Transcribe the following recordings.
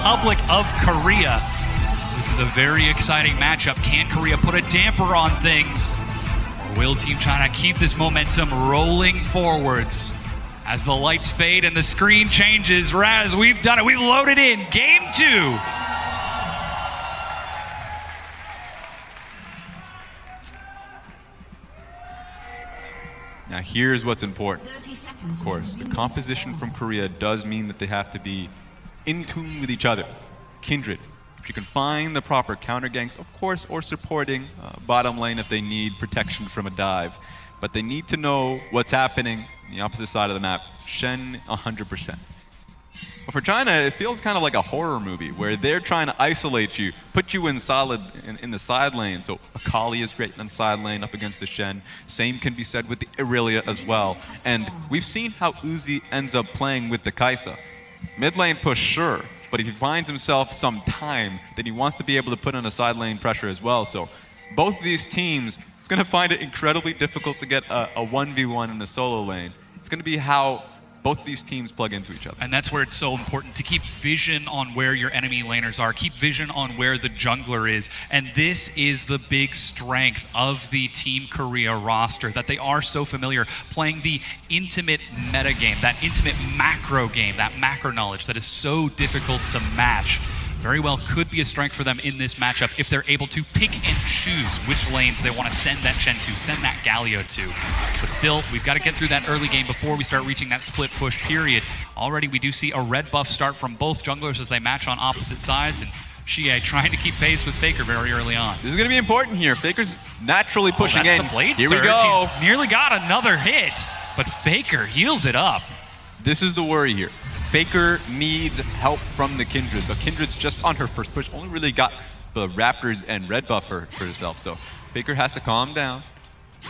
Republic of Korea. This is a very exciting matchup. Can Korea put a damper on things? Or will Team China keep this momentum rolling forwards? As the lights fade and the screen changes, Raz, we've done it. We've loaded in Game 2. Now here's what's important. Of course, the composition from Korea does mean that they have to be in tune with each other. Kindred, if you can find the proper counter ganks, of course, or supporting bottom lane if they need protection from a dive. But they need to know what's happening on the opposite side of the map. Shen, 100%. But for China, it feels kind of like a horror movie where they're trying to isolate you, put you in solid in the side lane. So Akali is great on side lane up against the Shen. Same can be said with the Irelia as well. And we've seen how Uzi ends up playing with the Kai'Sa. Mid lane push, sure, but if he finds himself some time, then he wants to be able to put on a side lane pressure as well. So both of these teams, it's going to find it incredibly difficult to get a 1v1 in the solo lane. It's going to be how both these teams plug into each other. And that's where it's so important to keep vision on where your enemy laners are, keep vision on where the jungler is. And this is the big strength of the Team Korea roster, that they are so familiar playing the intimate meta game, that intimate macro game, that macro knowledge that is so difficult to match. Very well could be a strength for them in this matchup if they're able to pick and choose which lanes they want to send that Shen to, send that Galio to. But still, we've got to get through that early game before we start reaching that split push period. Already we do see a red buff start from both junglers as they match on opposite sides, and Xie trying to keep pace with Faker very early on. This is going to be important here. Faker's naturally pushing that's in. The blade here surge. We go. He's nearly got another hit, but Faker heals it up. This is the worry here. Faker needs help from the Kindred, but Kindred's just on her first push, only really got the Raptors and red buff for herself, so Faker has to calm down,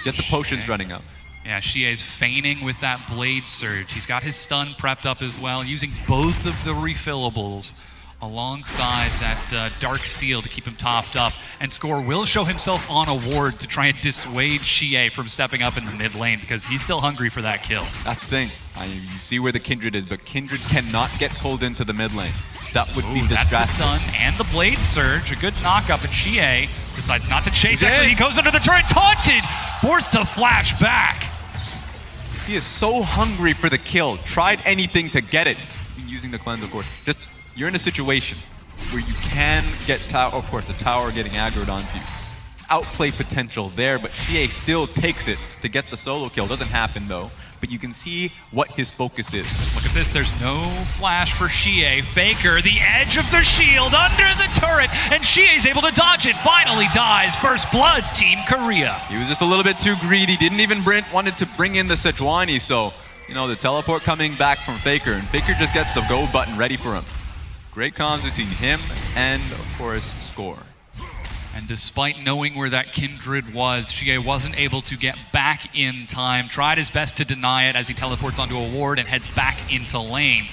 get the potions running up. Yeah, Xie's feigning with that blade surge. He's got his stun prepped up as well, using both of the refillables alongside that Dark Seal to keep him topped up. And Score will show himself on a ward to try and dissuade Xie from stepping up in the mid lane because he's still hungry for that kill. That's the thing. You see where the Kindred is, but Kindred cannot get pulled into the mid lane. That would be distracting. That's the stun and the blade surge. A good knock-up, and Xie decides not to chase. Actually, he goes under the turret, taunted, forced to flash back. He is so hungry for the kill. Tried anything to get it. Using the cleanse, of course. Just, you're in a situation where you can get tower, of course, the tower getting aggroed onto you. Outplay potential there, but Xie still takes it to get the solo kill. Doesn't happen though, but you can see what his focus is. Look at this, there's no flash for Xie. Faker, the edge of the shield under the turret, and Xie is able to dodge it. Finally dies. First blood, Team Korea. He was just a little bit too greedy. Didn't even wanted to bring in the Sejuani, so the teleport coming back from Faker, and Faker just gets the go button ready for him. Great comms between him and, of course, Score. And despite knowing where that Kindred was, Xie wasn't able to get back in time. Tried his best to deny it as he teleports onto a ward and heads back into lane.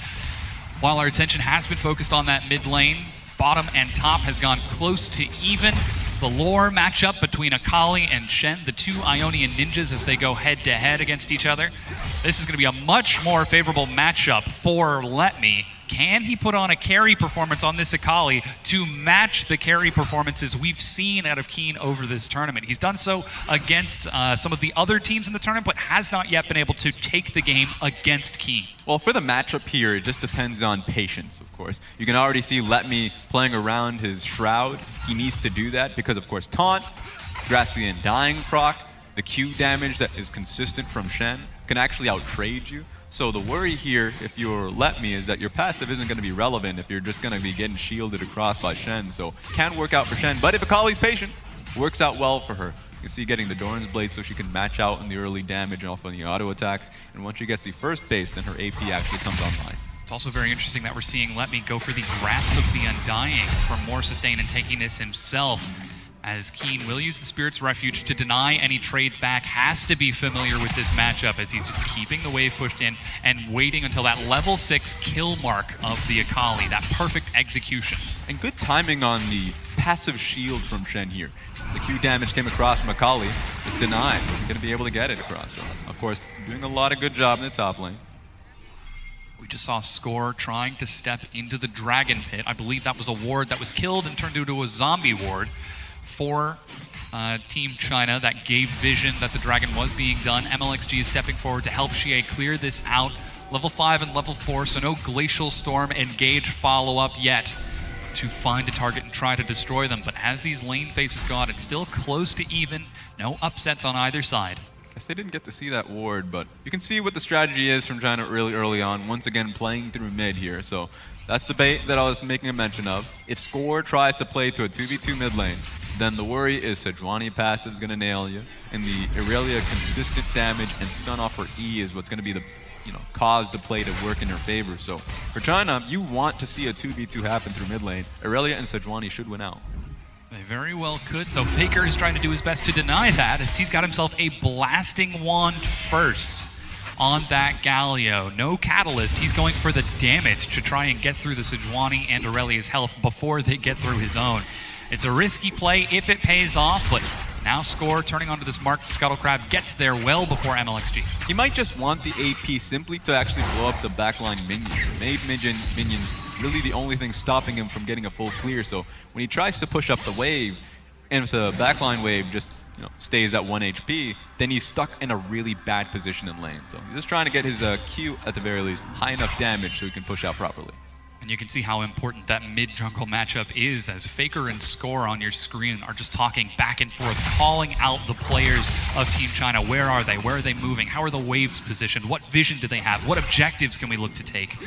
While our attention has been focused on that mid lane, bottom and top has gone close to even. The lore matchup between Akali and Shen, the two Ionian ninjas as they go head-to-head against each other. This is going to be a much more favorable matchup for Letme. Can he put on a carry performance on this Akali to match the carry performances we've seen out of Keen over this tournament? He's done so against some of the other teams in the tournament, but has not yet been able to take the game against Keen. Well, for the matchup here, it just depends on patience, of course. You can already see Letme playing around his Shroud. He needs to do that because, of course, Taunt, Draspian Dying proc, the Q damage that is consistent from Shen can actually out-trade you. So the worry here, if you're Letme, is that your passive isn't going to be relevant if you're just going to be getting shielded across by Shen. So can work out for Shen, but if Akali's patient, works out well for her. You can see getting the Doran's Blade so she can match out in the early damage off on the auto attacks. And once she gets the first base, then her AP actually comes online. It's also very interesting that we're seeing Letme go for the Grasp of the Undying for more sustain and taking this himself. As Keen will use the Spirit's Refuge to deny any trades back, has to be familiar with this matchup as he's just keeping the wave pushed in and waiting until that level 6 kill mark of the Akali, that perfect execution. And good timing on the passive shield from Shen here. The Q damage came across from Akali, just denied, wasn't going to be able to get it across. So, of course, doing a lot of good job in the top lane. We just saw Score trying to step into the Dragon Pit. I believe that was a ward that was killed and turned into a zombie ward for Team China. That gave vision that the Dragon was being done. MLXG is stepping forward to help Xie clear this out. Level 5 and level 4, so no Glacial Storm Engage follow-up yet to find a target and try to destroy them. But as these lane phases go on, it's still close to even. No upsets on either side. Guess they didn't get to see that ward, but you can see what the strategy is from China really early on. Once again, playing through mid here. So that's the bait that I was making a mention of. If Score tries to play to a 2v2 mid lane, then the worry is Sejuani passive is going to nail you, and the Irelia consistent damage and stun off her E is what's going to be the cause the play to work in her favor. So for China, you want to see a 2v2 happen through mid lane. Irelia and Sejuani should win out. They very well could, though Faker is trying to do his best to deny that, as he's got himself a blasting wand first on that Galio. No catalyst, he's going for the damage to try and get through the Sejuani and Aurelia's health before they get through his own. It's a risky play if it pays off, but now Score turning onto this marked Scuttle Crab gets there well before MLXG. He might just want the AP simply to actually blow up the backline minions. Made minions really the only thing stopping him from getting a full clear. So when he tries to push up the wave, and if the backline wave just stays at 1 HP, then he's stuck in a really bad position in lane. So he's just trying to get his Q, at the very least, high enough damage so he can push out properly. And you can see how important that mid-jungle matchup is, as Faker and Score on your screen are just talking back and forth, calling out the players of Team China. Where are they? Where are they moving? How are the waves positioned? What vision do they have? What objectives can we look to take?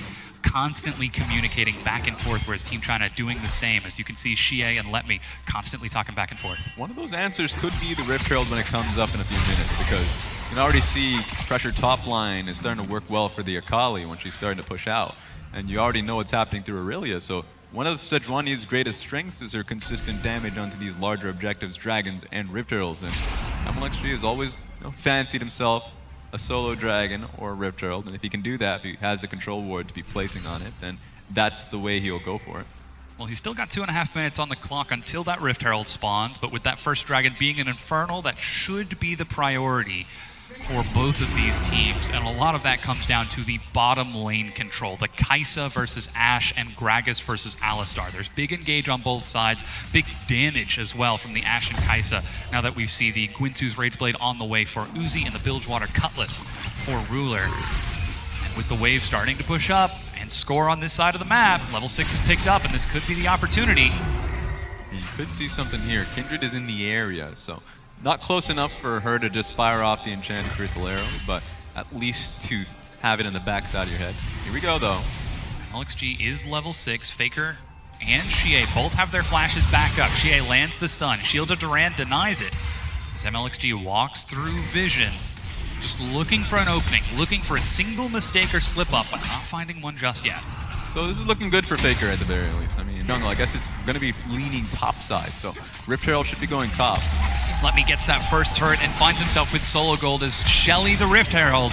Constantly communicating back and forth, whereas Team China doing the same. As you can see, Xie and Letme constantly talking back and forth. One of those answers could be the Rift Herald when it comes up in a few minutes, because you can already see pressure top line is starting to work well for the Akali when she's starting to push out. And you already know what's happening through Aurelia. So one of Sejuani's greatest strengths is her consistent damage onto these larger objectives, dragons and Rift Heralds. And MLXG has always fancied himself a solo dragon or a Rift Herald. And if he can do that, if he has the control ward to be placing on it, then that's the way he'll go for it. Well, he's still got 2.5 minutes on the clock until that Rift Herald spawns, but with that first dragon being an Infernal, that should be the priority for both of these teams, and a lot of that comes down to the bottom lane control. The Kai'Sa versus Ashe and Gragas versus Alistar. There's big engage on both sides, big damage as well from the Ashe and Kai'Sa, now that we see the Guinsoo's Rageblade on the way for Uzi and the Bilgewater Cutlass for Ruler. And with the wave starting to push up and Score on this side of the map, level 6 is picked up, and this could be the opportunity. You could see something here. Kindred is in the area, so not close enough for her to just fire off the Enchanted Crystal Arrow, but at least to have it in the backside of your head. Here we go, though. MLXG is level 6. Faker and Xie both have their flashes back up. Xie lands the stun. Shield of Duran denies it. As MLXG walks through vision, just looking for an opening, looking for a single mistake or slip-up, but not finding one just yet. So this is looking good for Faker at the very least. I mean, jungle, I guess it's going to be leaning top side, so Rift Herald should be going top. Letme gets that first turret and finds himself with solo gold as Shelly the Rift Herald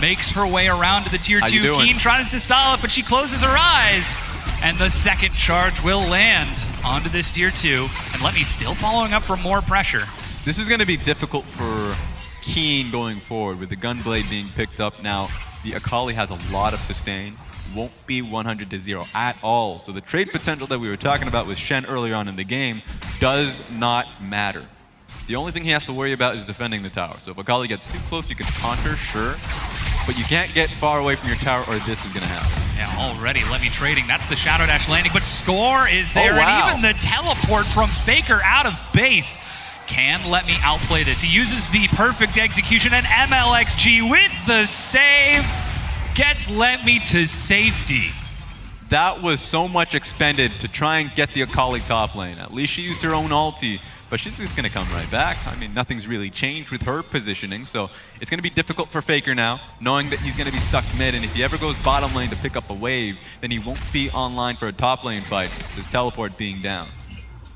makes her way around to the tier 2. Keen tries to stall it, but she closes her eyes. And the second charge will land onto this tier 2. And Letme still following up for more pressure. This is going to be difficult for Keen going forward with the Gunblade being picked up now. The Akali has a lot of sustain. Won't be 100 to 0 at all. So the trade potential that we were talking about with Shen earlier on in the game does not matter. The only thing he has to worry about is defending the tower. So if Akali gets too close, you can counter, sure. But you can't get far away from your tower or this is going to happen. Yeah, already Letme trading. That's the Shadow Dash landing, but Score is there. Oh, wow. And even the teleport from Faker out of base. Can Letme outplay this? He uses the perfect execution, and MLXG with the save gets Letme to safety. That was so much expended to try and get the Akali top lane. At least she used her own ulti, but she's just going to come right back. I mean, nothing's really changed with her positioning, so it's going to be difficult for Faker now, knowing that he's going to be stuck mid, and if he ever goes bottom lane to pick up a wave, then he won't be online for a top lane fight, his teleport being down.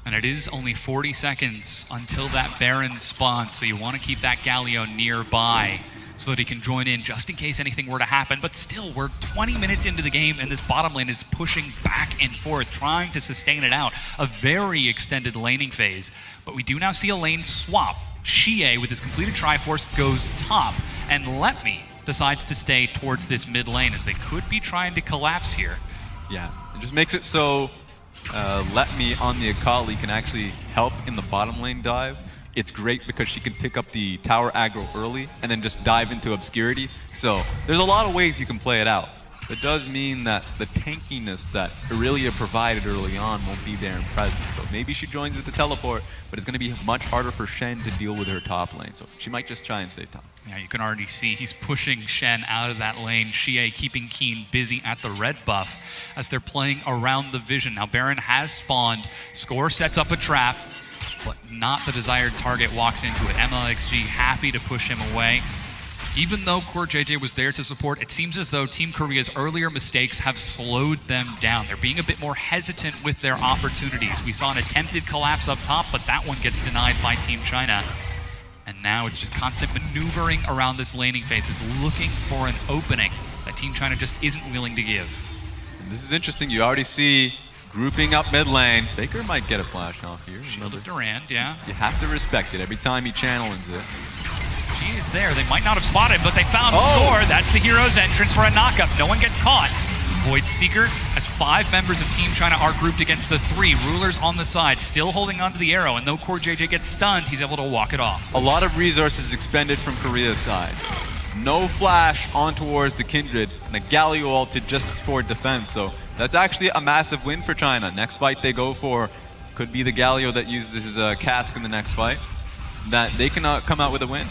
And it is only 40 seconds until that Baron spawns, so you want to keep that Galio nearby so that he can join in just in case anything were to happen. But still, we're 20 minutes into the game, and this bottom lane is pushing back and forth, trying to sustain it out. A very extended laning phase. But we do now see a lane swap. Xie, with his completed Triforce, goes top, and Letme decides to stay towards this mid lane, as they could be trying to collapse here. Yeah, it just makes it so Let Me on the Akali can actually help in the bottom lane dive. It's great because she can pick up the tower aggro early and then just dive into obscurity. So there's a lot of ways you can play it out. It does mean that the tankiness that Irelia provided early on won't be there in present. So maybe she joins with the teleport, but it's going to be much harder for Shen to deal with her top lane. So she might just try and stay top. Yeah, you can already see he's pushing Shen out of that lane. Xie keeping Keen busy at the red buff as they're playing around the vision. Now Baron has spawned. Score sets up a trap, but not the desired target walks into it. MLXG happy to push him away. Even though boyraja was there to support, it seems as though Team Korea's earlier mistakes have slowed them down. They're being a bit more hesitant with their opportunities. We saw an attempted collapse up top, but that one gets denied by Team China. And now it's just constant maneuvering around this laning phase. It's looking for an opening that Team China just isn't willing to give. And this is interesting. You already see grouping up mid lane. Faker might get a flash off here. Shielded Durand, yeah. You have to respect it every time he channels it. She is there. They might not have spotted, but they found Score. That's the hero's entrance for a knockup. No one gets caught. Void Seeker, as 5 members of Team China are grouped against the 3. Rulers on the side, still holding onto the arrow, and though boyraja gets stunned, he's able to walk it off. A lot of resources expended from Korea's side. No flash on towards the Kindred, and a Galio ulted just for defense, so that's actually a massive win for China. Next fight they go for could be the Galio that uses his cask in the next fight. That they cannot come out with a win.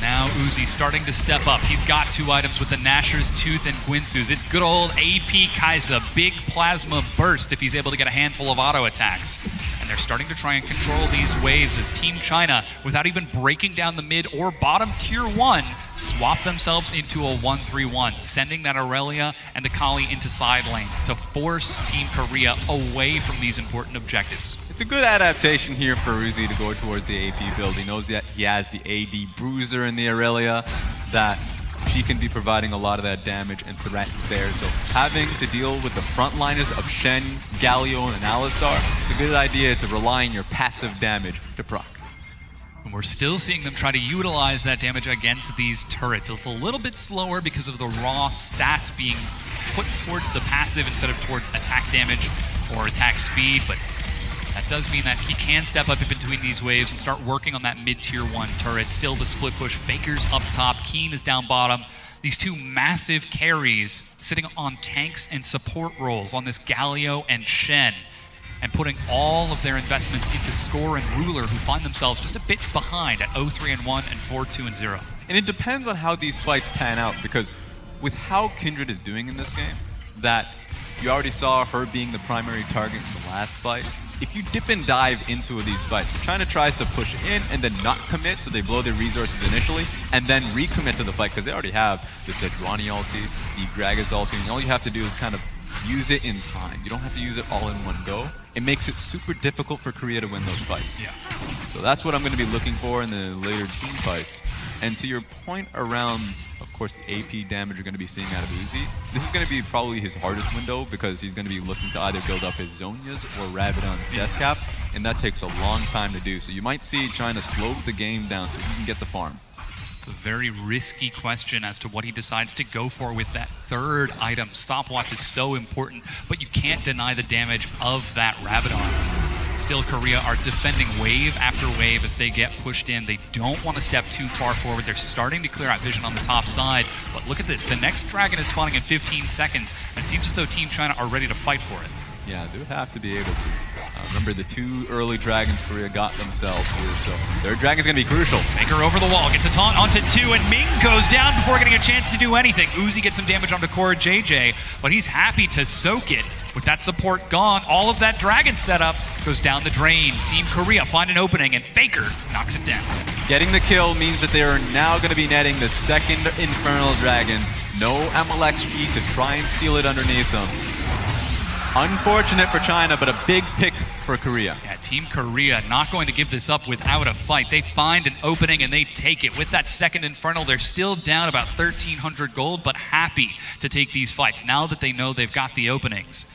Now Uzi starting to step up. He's got 2 items with the Nashor's Tooth and Guinsoo's. It's good old AP Kai'Sa, big plasma burst if he's able to get a handful of auto attacks. And they're starting to try and control these waves as Team China, without even breaking down the mid or bottom tier 1, swap themselves into a 1-3-1, sending that Aurelia and Akali into side lanes to force Team Korea away from these important objectives. It's a good adaptation here for Uzi to go towards the AP build. He knows that he has the AD Bruiser in the Aurelia, that she can be providing a lot of that damage and threat there. So having to deal with the frontliners of Shen, Galio, and Alistar, it's a good idea to rely on your passive damage to proc. And we're still seeing them try to utilize that damage against these turrets. It's a little bit slower because of the raw stats being put towards the passive instead of towards attack damage or attack speed, but that does mean that he can step up in between these waves and start working on that mid-tier 1 turret. Still the split push. Faker's up top. Keen is down bottom. These 2 massive carries sitting on tanks and support roles on this Galio and Shen, and putting all of their investments into Score and Ruler, who find themselves just a bit behind at 0-3-1 and 4-2-0. And it depends on how these fights pan out, because with how Kindred is doing in this game, that you already saw her being the primary target in the last fight. If you dip and dive into these fights, China tries to push in and then not commit, so they blow their resources initially, and then recommit to the fight, because they already have the Sejuani ulti, the Gragas ulti, and all you have to do is kind of use it in time. You don't have to use it all in one go. It makes it super difficult for Korea to win those fights. Yeah. So that's what I'm going to be looking for in the later team fights. And to your point around, of course, the AP damage you're going to be seeing out of Uzi, this is going to be probably his hardest window, because he's going to be looking to either build up his Zhonya's or Rabadon's death cap, and that takes a long time to do. So you might see China slow the game down so he can get the farm. It's a very risky question as to what he decides to go for with that 3rd item. Stopwatch is so important, but you can't deny the damage of that Rabadon's. Still, Korea are defending wave after wave as they get pushed in. They don't want to step too far forward. They're starting to clear out vision on the top side. But look at this. The next dragon is spawning in 15 seconds. And it seems as though Team China are ready to fight for it. Yeah, they would have to be able to. Remember the 2 early dragons Korea got themselves here, so their dragon's going to be crucial. Faker over the wall, gets a taunt onto 2, and Ming goes down before getting a chance to do anything. Uzi gets some damage onto boyraja, but he's happy to soak it. With that support gone, all of that dragon setup goes down the drain. Team Korea find an opening, and Faker knocks it down. Getting the kill means that they are now going to be netting the 2nd Infernal Dragon. No MLXG to try and steal it underneath them. Unfortunate for China, but a big pick for Korea. Yeah, Team Korea not going to give this up without a fight. They find an opening and they take it. With that 2nd Infernal, they're still down about 1,300 gold, but happy to take these fights now that they know they've got the openings.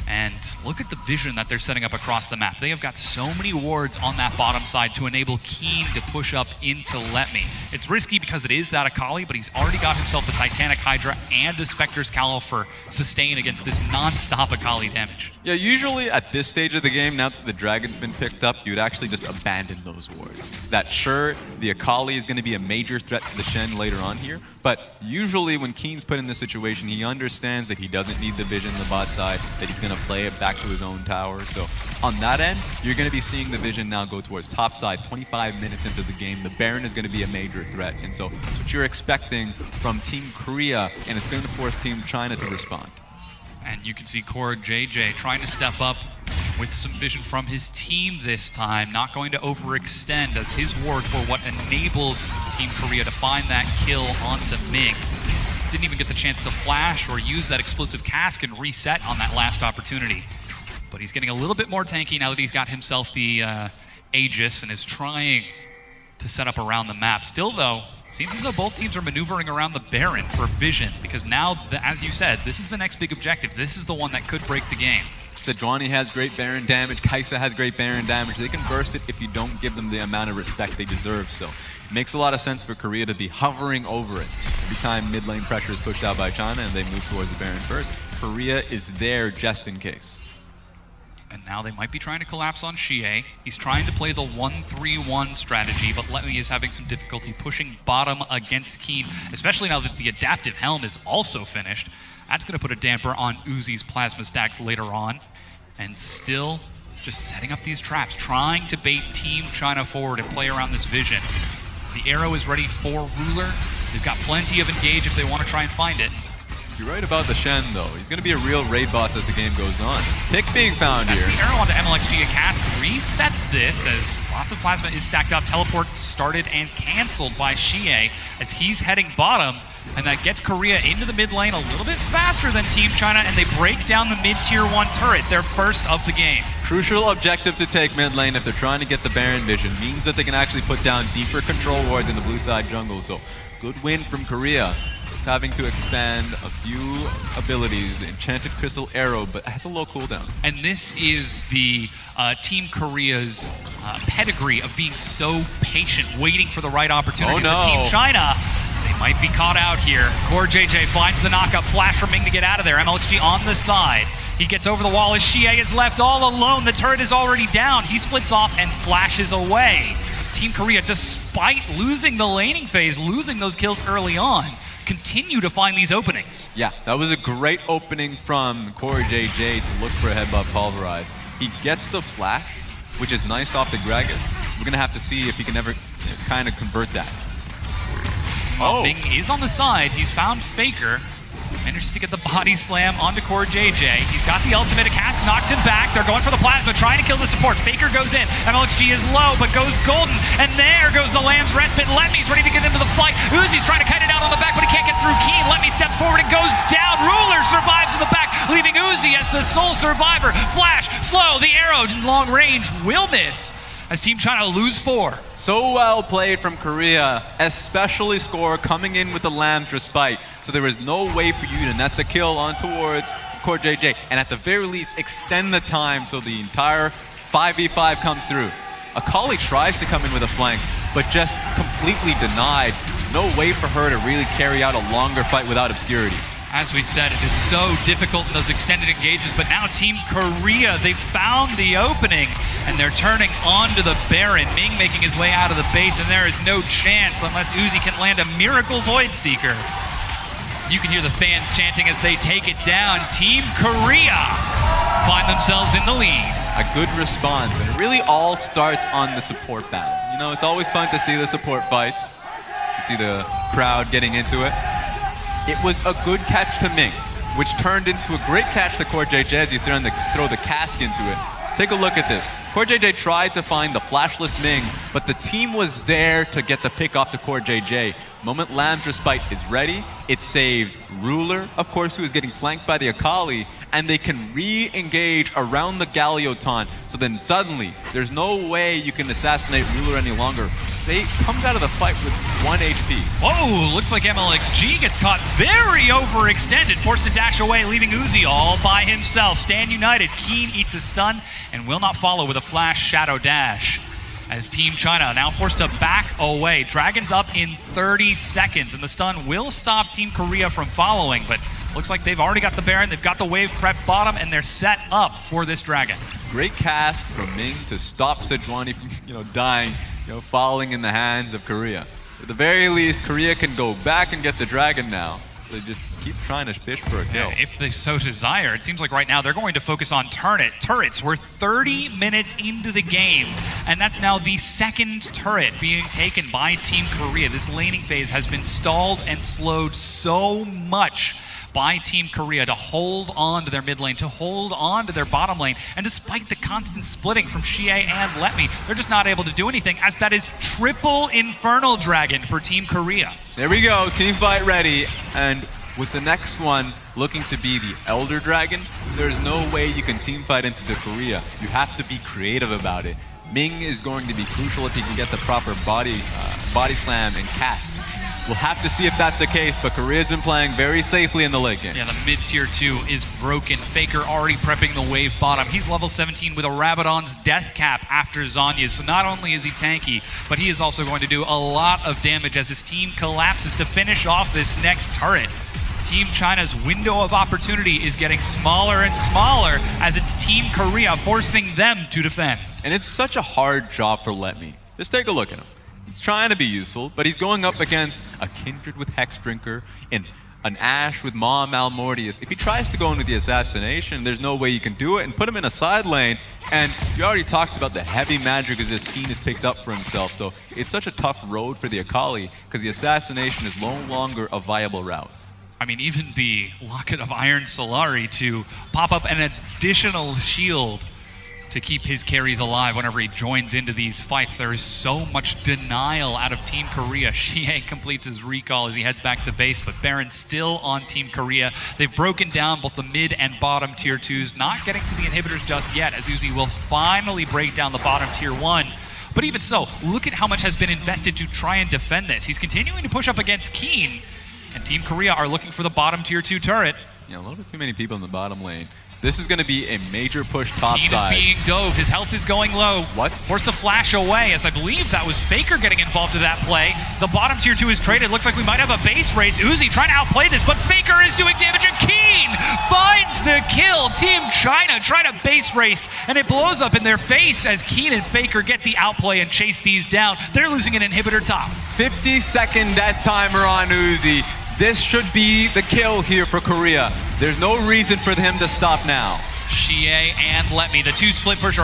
And look at the vision that they're setting up across the map. They have got so many wards on that bottom side to enable Keen to push up into Let Me. It's risky because it is that Akali, but he's already got himself the Titanic Hydra and a Spectre's Cowl for sustain against this non-stop Akali damage. Yeah, usually at this stage of the game, now that the Dragon's been picked up, you'd actually just abandon those wards. That sure, the Akali is going to be a major threat to the Shen later on here, but usually when Keen's put in this situation, he understands that he doesn't need the vision on the bot side, that he's going to play it back to his own tower. So on that end, you're going to be seeing the vision now go towards top side 25 minutes into the game. The Baron is going to be a major threat, and so that's what you're expecting from Team Korea, and it's going to force Team China to respond. And you can see boyraja trying to step up with some vision from his team this time, not going to overextend, as his wards were what enabled Team Korea to find that kill onto Ming. Didn't even get the chance to flash or use that explosive cask and reset on that last opportunity. But he's getting a little bit more tanky now that he's got himself the Aegis and is trying to set up around the map. Still though, seems as though both teams are maneuvering around the Baron for vision, because now, as you said, this is the next big objective. This is the one that could break the game. Sejuani has great Baron damage, Kai'Sa has great Baron damage. They can burst it if you don't give them the amount of respect they deserve. So it makes a lot of sense for Korea to be hovering over it. Every time mid lane pressure is pushed out by China and they move towards the Baron first, Korea is there just in case. And now they might be trying to collapse on Xie. He's trying to play the 1-3-1 strategy, but Letme is having some difficulty pushing bottom against Keen, especially now that the adaptive helm is also finished. That's going to put a damper on Uzi's plasma stacks later on. And still just setting up these traps, trying to bait Team China forward and play around this vision. The arrow is ready for Ruler. They've got plenty of engage if they want to try and find it. You're right about the Shen, though. He's going to be a real raid boss as the game goes on. Pick being found here. The arrow onto MLXP. A cask resets this as lots of plasma is stacked up. Teleport started and canceled by Xie as he's heading bottom. And that gets Korea into the mid lane a little bit faster than Team China, and they break down the mid-tier 1 turret, their first of the game. Crucial objective to take mid lane if they're trying to get the Baron vision. Means that they can actually put down deeper control wards in the blue side jungle. So good win from Korea. Just having to expand a few abilities. The Enchanted Crystal Arrow, but it has a low cooldown. And this is the Team Korea's pedigree of being so patient, waiting for the right opportunity. Oh no. For Team China, they might be caught out here. boyraja finds the knockup, flash from Ming to get out of there. MLXG on the side. He gets over the wall as Xie is left all alone. The turret is already down. He splits off and flashes away. Team Korea, despite losing the laning phase, losing those kills early on, continue to find these openings. Yeah, that was a great opening from boyraja to look for a headbutt pulverize. He gets the flash, which is nice off the Gragas. We're gonna have to see if he can ever kind of convert that. Oh. Ming is on the side. He's found Faker. Manages to get the body slam onto boyraja. He's got the ultimate. A cask knocks him back. They're going for the plasma, trying to kill the support. Faker goes in. MLXG is low, but goes golden. And there goes the Lamb's respite. Letme's ready to get into the fight. Uzi's trying to kite it out on the back, but he can't get through Keen. Letme steps forward and goes down. Ruler survives in the back, leaving Uzi as the sole survivor. Flash, slow, the arrow, long range will miss as Team China lose 4. So well played from Korea, especially Score coming in with the Lamb's respite. So there is no way for you to net the kill on towards boyraja, and at the very least extend the time so the entire 5v5 comes through. Akali tries to come in with a flank, but just completely denied. No way for her to really carry out a longer fight without obscurity. As we said, it is so difficult in those extended engages, but now Team Korea, they found the opening, and they're turning onto the Baron. Ming making his way out of the base, and there is no chance unless Uzi can land a Miracle Void Seeker. You can hear the fans chanting as they take it down. Team Korea find themselves in the lead. A good response, and it really all starts on the support battle. You know, it's always fun to see the support fights. You see the crowd getting into it. It was a good catch to Ming, which turned into a great catch to boyraja as you throw the cask into it. Take a look at this. boyraja tried to find the flashless Ming but the team was there to get the pick off the core JJ. Moment Lamb's Respite is ready. It saves Ruler, of course, who is getting flanked by the Akali, and they can re-engage around the Galio taunt. So then suddenly, there's no way you can assassinate Ruler any longer. State comes out of the fight with 1 HP. Whoa, looks like MLXG gets caught very overextended, forced to dash away, leaving Uzi all by himself. Stand united, Keen eats a stun, and will not follow with a flash shadow dash. As Team China now forced to back away. Dragon's up in 30 seconds, and the stun will stop Team Korea from following, but looks like they've already got the Baron, they've got the wave prep bottom, and they're set up for this Dragon. Great cast from Ming to stop Sejuani from, dying, falling in the hands of Korea. At the very least, Korea can go back and get the Dragon now. They just keep trying to fish for a kill. Yeah, if they so desire. It seems like right now they're going to focus on turrets. We're 30 minutes into the game, and that's now the second turret being taken by Team Korea. This laning phase has been stalled and slowed so much by Team Korea to hold on to their mid lane, to hold on to their bottom lane, and despite the constant splitting from Xie and Letme, they're just not able to do anything, as that is triple Infernal Dragon for Team Korea. There we go, team fight ready, and with the next one looking to be the Elder Dragon, there's no way you can team fight into the Korea. You have to be creative about it. Ming is going to be crucial if he can get the proper body slam and cast. We'll have to see if that's the case, but Korea's been playing very safely in the late game. Yeah, the mid-tier 2 is broken. Faker already prepping the wave bottom. He's level 17 with a Rabadon's death cap after Zanya's. So not only is he tanky, but he is also going to do a lot of damage as his team collapses to finish off this next turret. Team China's window of opportunity is getting smaller and smaller as it's Team Korea forcing them to defend. And it's such a hard job for Letme. Just take a look at him. He's trying to be useful, but he's going up against a Kindred with Hexdrinker and an Ashe with Ma Malmortius. If he tries to go into the assassination, there's no way you can do it, and put him in a side lane. And you already talked about the heavy magic as this Keen has picked up for himself, so it's such a tough road for the Akali because the assassination is no longer a viable route. I mean, even the Locket of Iron Solari to pop up an additional shield to keep his carries alive whenever he joins into these fights. There is so much denial out of Team Korea. Xie completes his recall as he heads back to base, but Baron still on Team Korea. They've broken down both the mid and bottom tier 2s, not getting to the inhibitors just yet, as Uzi will finally break down the bottom tier 1. But even so, look at how much has been invested to try and defend this. He's continuing to push up against Keen, and Team Korea are looking for the bottom tier 2 turret. Yeah, a little bit too many people in the bottom lane. This is going to be a major push top Keen side. is being doved. His health is going low. What? Forced to flash away, as I believe that was Faker getting involved in that play. The bottom tier 2 is traded. Looks like we might have a base race. Uzi trying to outplay this, but Faker is doing damage, and Keen finds the kill. Team China trying to base race, and it blows up in their face as Keen and Faker get the outplay and chase these down. They're losing an inhibitor top. 50-second death timer on Uzi. This should be the kill here for Korea. There's no reason for him to stop now. Xie and Letme, the two split pushers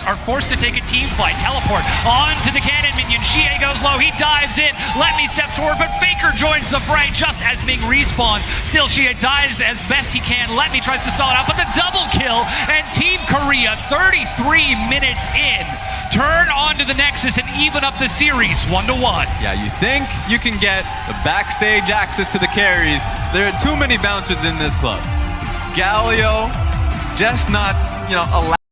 are forced to take a team fight. Teleport onto the cannon minion. Xie goes low, he dives in. Letme steps forward, but Faker joins the fray just as Ming respawns. Still, Xie dives as best he can. Letme tries to stall it out, but the double kill, and Team Korea, 33 minutes in, turn onto the Nexus and even up the series 1-1. Yeah, you think you can get the backstage access to the carries. There are too many bouncers in this club. Galio just not, allowed.